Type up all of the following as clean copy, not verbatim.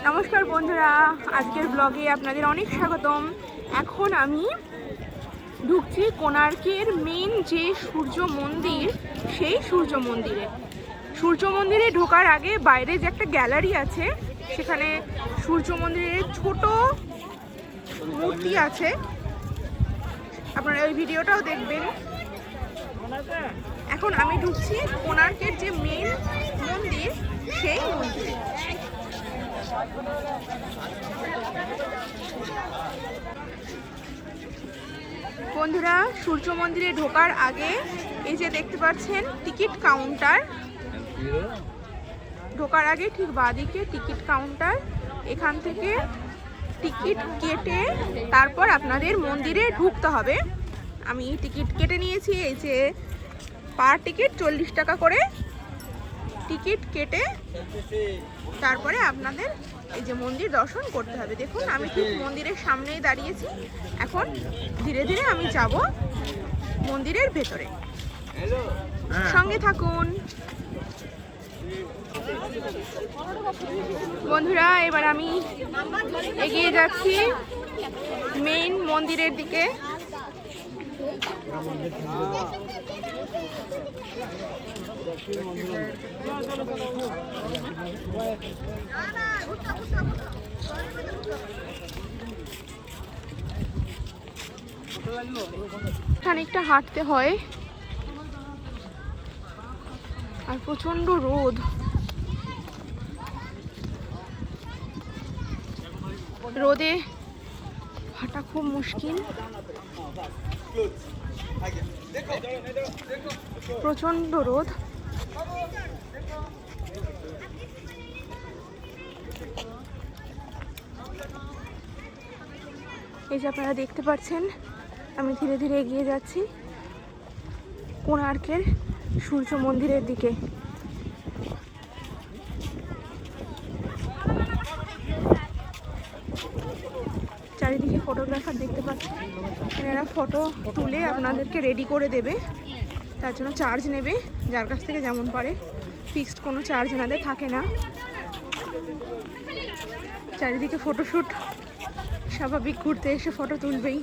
নমস্কার বন্ধুরা, আজকের ব্লগে আপনাদের অনেক স্বাগতম। এখন আমি ঢুকছি কোণার্কের মেন যে সূর্য মন্দির, সেই সূর্য মন্দিরে। সূর্য মন্দিরে ঢোকার আগে বাইরে যে একটা গ্যালারি আছে, সেখানে সূর্য মন্দিরের ছোট মূর্তি আছে, আপনারা ওই ভিডিওটাও দেখবেন। এখন আমি ঢুকছি কোণার্কের যে মেন মন্দির, সেই মন্দিরে। বন্ধুরা, সূর্য মন্দিরে ঢোকার আগে এই যে দেখতে পাচ্ছেন টিকিট কাউন্টার। ঢোকার আগে ঠিক বাঁদিকে টিকিট কাউন্টার। এখান থেকে টিকিট কেটে তারপর আপনাদের মন্দিরে ঢুকতে হবে। আমি টিকিট কেটে নিয়েছি। এই যে পার টিকিট 40 টাকা করে টিকিট কেটে তারপরে আপনাদের এই যে মন্দির দর্শন করতে হবে। দেখুন, আমি ঠিক মন্দিরের সামনেই দাঁড়িয়েছি। এখন ধীরে ধীরে আমি যাব মন্দিরের ভেতরে, সঙ্গে থাকুন বন্ধুরা। এবার আমি এগিয়ে যাচ্ছি মেইন মন্দিরের দিকে। খানিকটা হাঁটতে হয় আর প্রচন্ড রোদ। রোদে হাঁটা খুব মুশকিল, প্রচন্ড রোদ। এই যে আপনারা দেখতে পাচ্ছেন, আমি ধীরে ধীরে এগিয়ে যাচ্ছি কোণার্কের সূর্য মন্দিরের দিকে। চারিদিকে ফটোগ্রাফার দেখতে পাচ্ছেন, এনারা ফটো তুলে আপনাদেরকে রেডি করে দেবে, তার জন্য চার্জ নেবে, যার কাছ থেকে যেমন পারে। ফিক্সড কোনো চার্জ এনাদের থাকে না। চারিদিকে ফটোশ্যুট, স্বাভাবিক ঘুরতে এসে ফটো তুলবেই।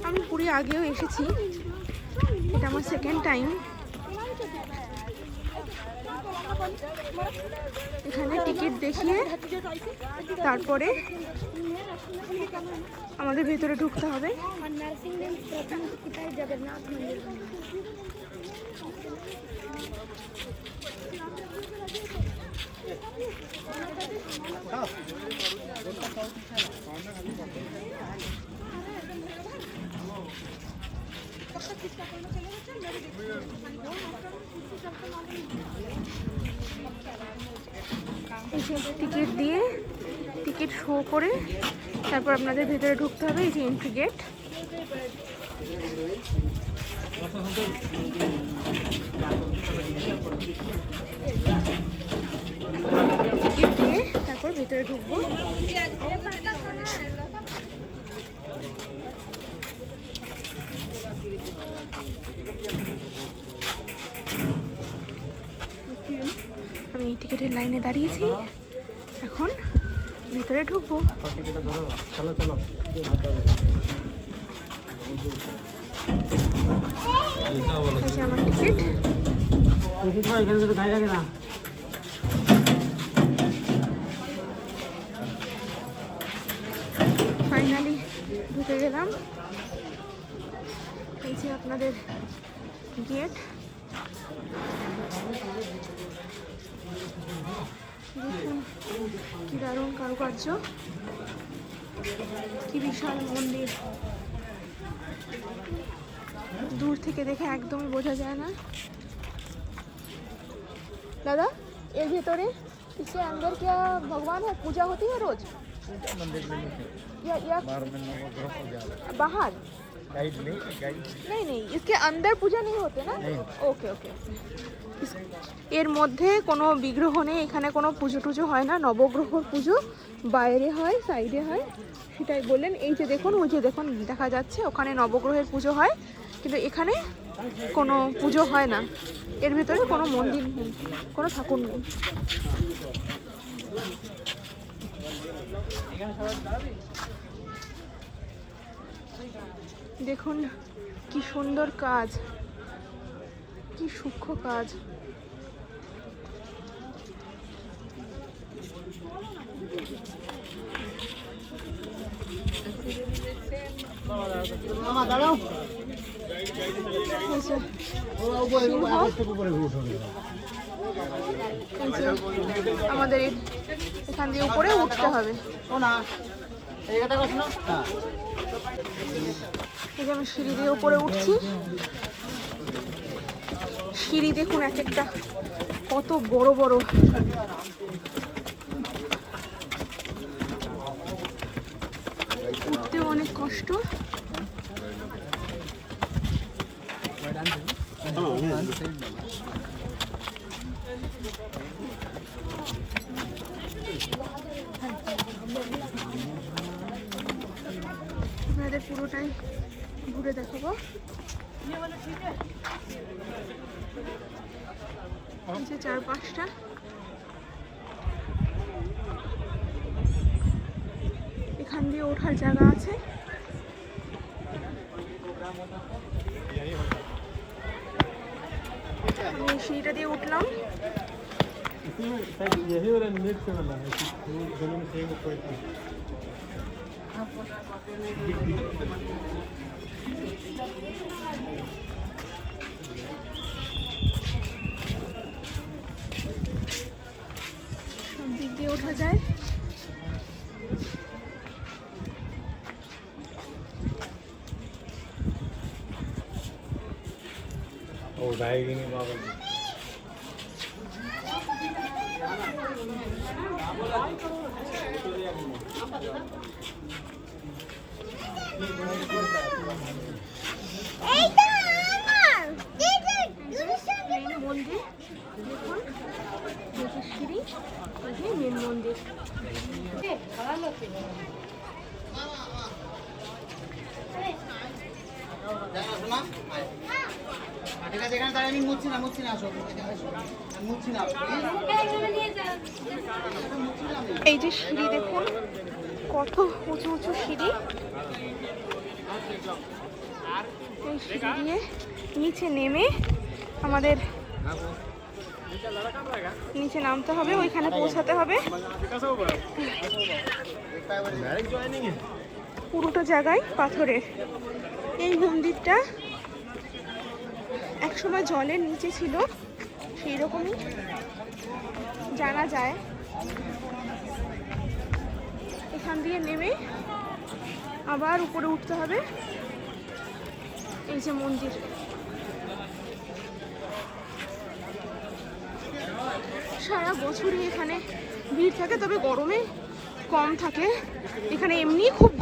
আমি পুরী আগেও এসেছি, এটা আমার সেকেন্ড টাইম। এখানে টিকিট দেখিয়ে তারপরে আমাদের ভেতরে ঢুকতে হবে। টিকিট দিয়ে টিকিট শো করে তারপর আপনাদের ভেতরে ঢুকতে হবে। এই যে এন্ট্রি গেট। টিকিট দিয়ে তারপর ভেতরে ঢুকবো। আমি এই টিকিটের লাইনে দাঁড়িয়েছি, এখন ভিতরে ঢুকবো। আমার টিকিট। ফাইনালি ঢুকে গেলাম। এই যে আপনাদের গেট। দেখুন কি দারুণ কারুকার্য, কি বিশাল মন্দির। দূর থেকে দেখে একদমই বোঝা যায় না। दादा ये भीतर इसके अंदर क्या भगवान है, पूजा होती है रोज? या बाहर? नहीं नहीं, इसके अंदर पूजा नहीं होते ना? Okay okay. এর মধ্যে কোনো বিগ্রহ নেই, এখানে কোনো পুজো টুজো হয় না, নবগ্রহর পুজো বাইরে হয়, সাইডে হয়, সেটাই বললেন। এই যে দেখুন, ওই যে দেখুন দেখা যাচ্ছে, ওখানে নবগ্রহের পুজো হয়, কিন্তু এখানে কোনো পুজো হয় না। এর ভিতরে কোনো মন্দির নেই, কোনো ঠাকুর নেই। দেখুন কি সুন্দর কাজ, কি সূক্ষ্ম কাজ। আমাদের এখান দিয়ে উপরে উঠতে হবে। এই যে আমি সিঁড়ি দিয়ে উপরে উঠছি। সিঁড়ি দেখুন এক একটা কত বড় বড়। উঠতেও অনেক কষ্ট। আপনাদের পুরোটাই ঘুরে দেখাবো। নিচে 4-5টা এখান দিয়ে ওঠার জায়গা আছে। আমি সিঁড়িটা দিয়ে উঠলাম। সব দিক দিয়ে ওঠা যায়। মন্দির দেখুন, সিঁড়ি, মেন মন্দির। এই যে সিঁড়ি দেখুন, কত উঁচু উঁচু সিঁড়ি। এই সিঁড়ি দিয়ে নিচে নেমে আমাদের নিচে নামতে হবে, ওইখানে পৌঁছাতে হবে। পুরোটা জায়গায় পাথরের। এই মন্দিরটা একসময় জলের নিচে ছিল, সেই রকমই জানা যায়। এখান দিয়ে নেমে আবার উপরে উঠতে হবে। এই যে মন্দির, সারা বছরই এখানে ভিড় থাকে, তবে গরমে কম থাকে। এখানে এমনি খুব